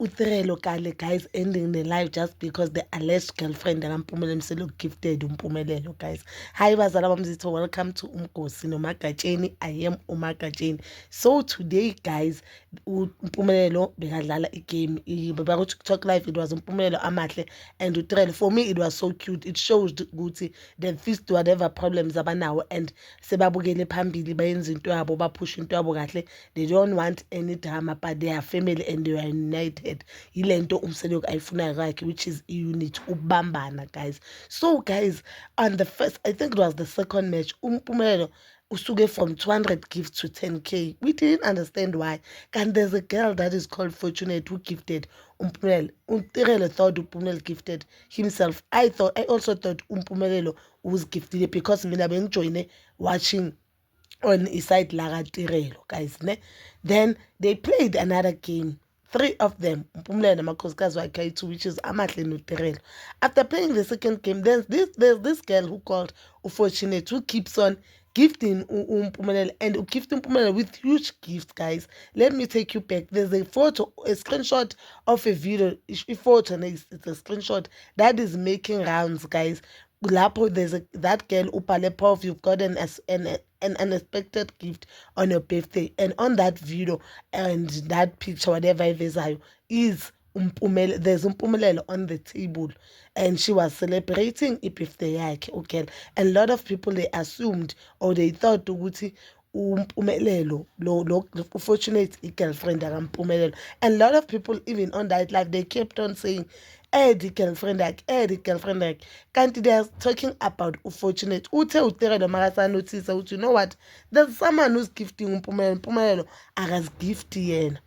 uThirelo kale guys ending the live just because the alleged girlfriend akaMpumelelo Mselo gifted uMpumelelo guys. Hi bazala bamzitho, welcome to Umgosi noMagatsheni. I am uMagatsheni. So today guys uMpumelelo bekadlala igame baku TikTok live. It was uMpumelelo Amahle and uThirelo. For me it was so cute. It shows ukuthi they fixed whatever problems abanawo and sebabukele phambili bayenza into yabo baphusha into yabo kahle. They don't want any drama but they are family and they are united. Yilento Umselo ayifunayo yakhe, which is unity, ukubambana guys. So guys, on the first, I think it was the second match, Umpumelelo usuke from 200 gifts to 10k. We didn't understand why. And there's a girl that is called Fortunate who gifted Umpumelelo. Uthirelo thought Umpumelelo gifted himself. I also thought Umpumelelo was gifted because mina bengijoyine watching on Iside Lara Tirelo, guys. Ne? Then they played another game. 3 of them, Umpumelelo Namakhosikazi wakhe, which is Amahle noThirelo. After playing the second game, there's this girl who called Ufortunate who keeps on gifting Umpumelelo and gifting Umpumelelo with huge gifts, guys. Let me take you back. There's a photo, a screenshot of a video. A photo, and it's a screenshot that is making rounds, guys. Lapho there's that girl Upale, you've got an unexpected gift on your birthday, and on that video and that picture, whatever it is, there's Umpumelelo on the table and she was celebrating a birthday yakhe. Okay, and a lot of people, they assumed or they thought ukuthi Umpumelelo lo Fortunate girlfriend akaMpumelelo, and a lot of people even on that live they kept on saying the girlfriend like, kanti they are talking about Ufortunate. Uthirelo makasa notice ukuthi you know what, there's someone who's gifting Umpumelelo akazigifti yena.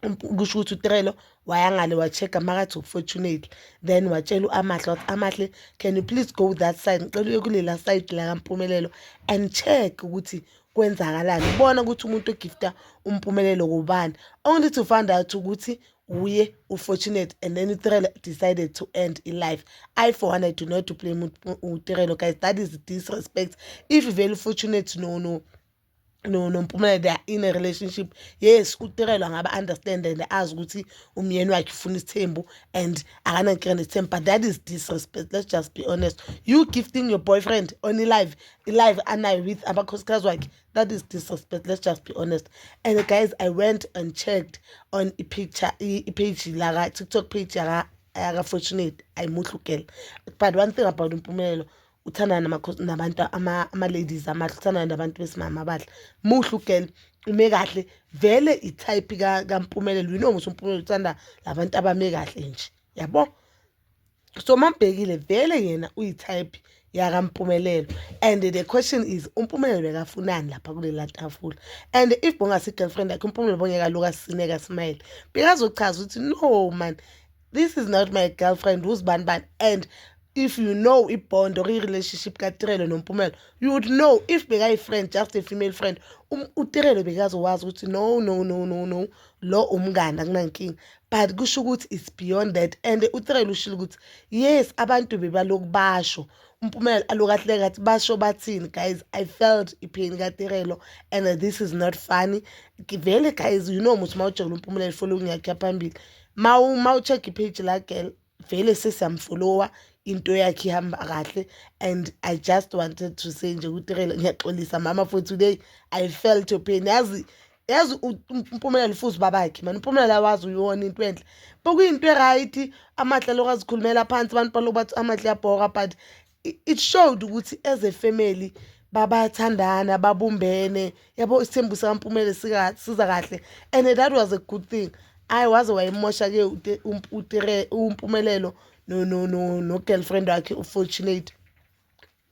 Kusho ukuthi uThirelo wayangale wachecka makathi uFortunate, then watshela uAmahle wathi Amahle, can you please go that side, ngicela uye kulela side la kaMpumelelo and check ukuthi kwenzakalani, ubona ukuthi umuntu ogifta uMpumelelo kubani, only to find out ukuthi uye uFortunate. And then uThirelo decided to end in life. I for one, I do not to blame uThirelo, guys. That is disrespect. If you very Fortunate no Mpumelelo, they are in a relationship, yes uThirelo angaba understand and ask ukuthi umyeni wakhe ufuna isithembu and akanankinga nesithembu, but that is disrespect. Let's just be honest. You gifting your boyfriend on live anayo with abakhosikazi wakhe, that is disrespect. Let's just be honest. And guys, I went and checked on a page la TikTok page yaka Fortunate ayimuhlukela. But one thing about Mpumelelo, uthanda nabantu ama-ladies amahle, uthanda nabantu besimama abahle, muhle ugel, ume kahle vele. I-type kaMpumelelo, you know ukuthi uMpumelelo uthanda labantu abame kahle nje, yabo. So mambhekile vele yena uyi-type yakaMpumelelo. And the question is uMpumelelo bekafunani lapha kulela tafula, and if bongasi girlfriend yakhe uMpumelelo bongeka loka sineka smile because uchaza ukuthi no man, this is not my girlfriend, who's ban. And if you know a bond or a relationship kaThirelo noMpumelelo, you would know. If beka friend, just a female friend, uThirelo bekazi wazi ukuthi no lo umngane akunankinga. But kusho ukuthi it's beyond that. And uThirelo ushilo ukuthi yes abantu bebaloku basho, uMpumelelo alokahle kathi basho bathini. Guys, I felt ipain kaThirelo and this is not funny. Vele guys, you know ukuthi mawujola uMpumelelo following yakhe phambili, mawucheck ipage la girl vele sesamfollower, into yakhe ihamba kahle. And I just wanted to say nje uThirelo ngiyaxolisa mama for today. I felt your pain. Yazi uMpumelelo futhi babakhe man, uMpumelelo awazi uyona into enhle, bokuyinto eright Amahle lokazikhulumela phansi abantu baloku bathi Amahle yabhoka, but it showed ukuthi as a family babathandana babumbene, yabo isithembu sikaMpumelelo siza kahle. And that was a good thing. I was wayemosha ke uMpumelelo no girlfriend wakhe uFortunate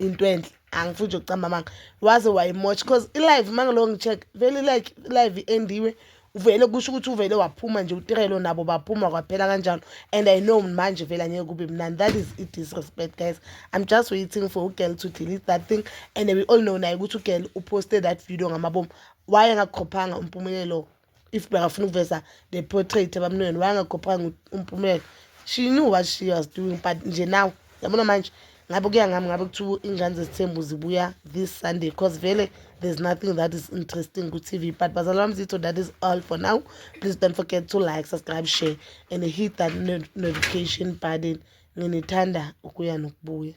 into enhle, angifuni nje ukucamba manga waze wayemosha because i-live mangalo ngicheck vele like live endiwe uvele kusho ukuthi uvele waphuma nje uThirelo nabo baphuma kwaphela kanjalo. And I know manje vele angeke kube mnandi. That is it, disrespect guys. I'm just waiting for ugirl to delete that thing. And we all know naye ukuthi ugirl uposted that video ngamabomu. Why angakhophanga uMpumelelo if bekafuna ukuveza the portrait abamnweni? Why angakhophanga uMpumelelo? She knew what she was doing, but nje now yabona manje ngabe kuya ngami ngabe kuthiwa ingane zesithembu zibuya this Sunday because vele there's nothing that is interesting ku TV. But bazalwane bami zitho, that is all for now. Please don't forget to like, subscribe, share and hit that notification button. Nginithanda ukuya nokubuya.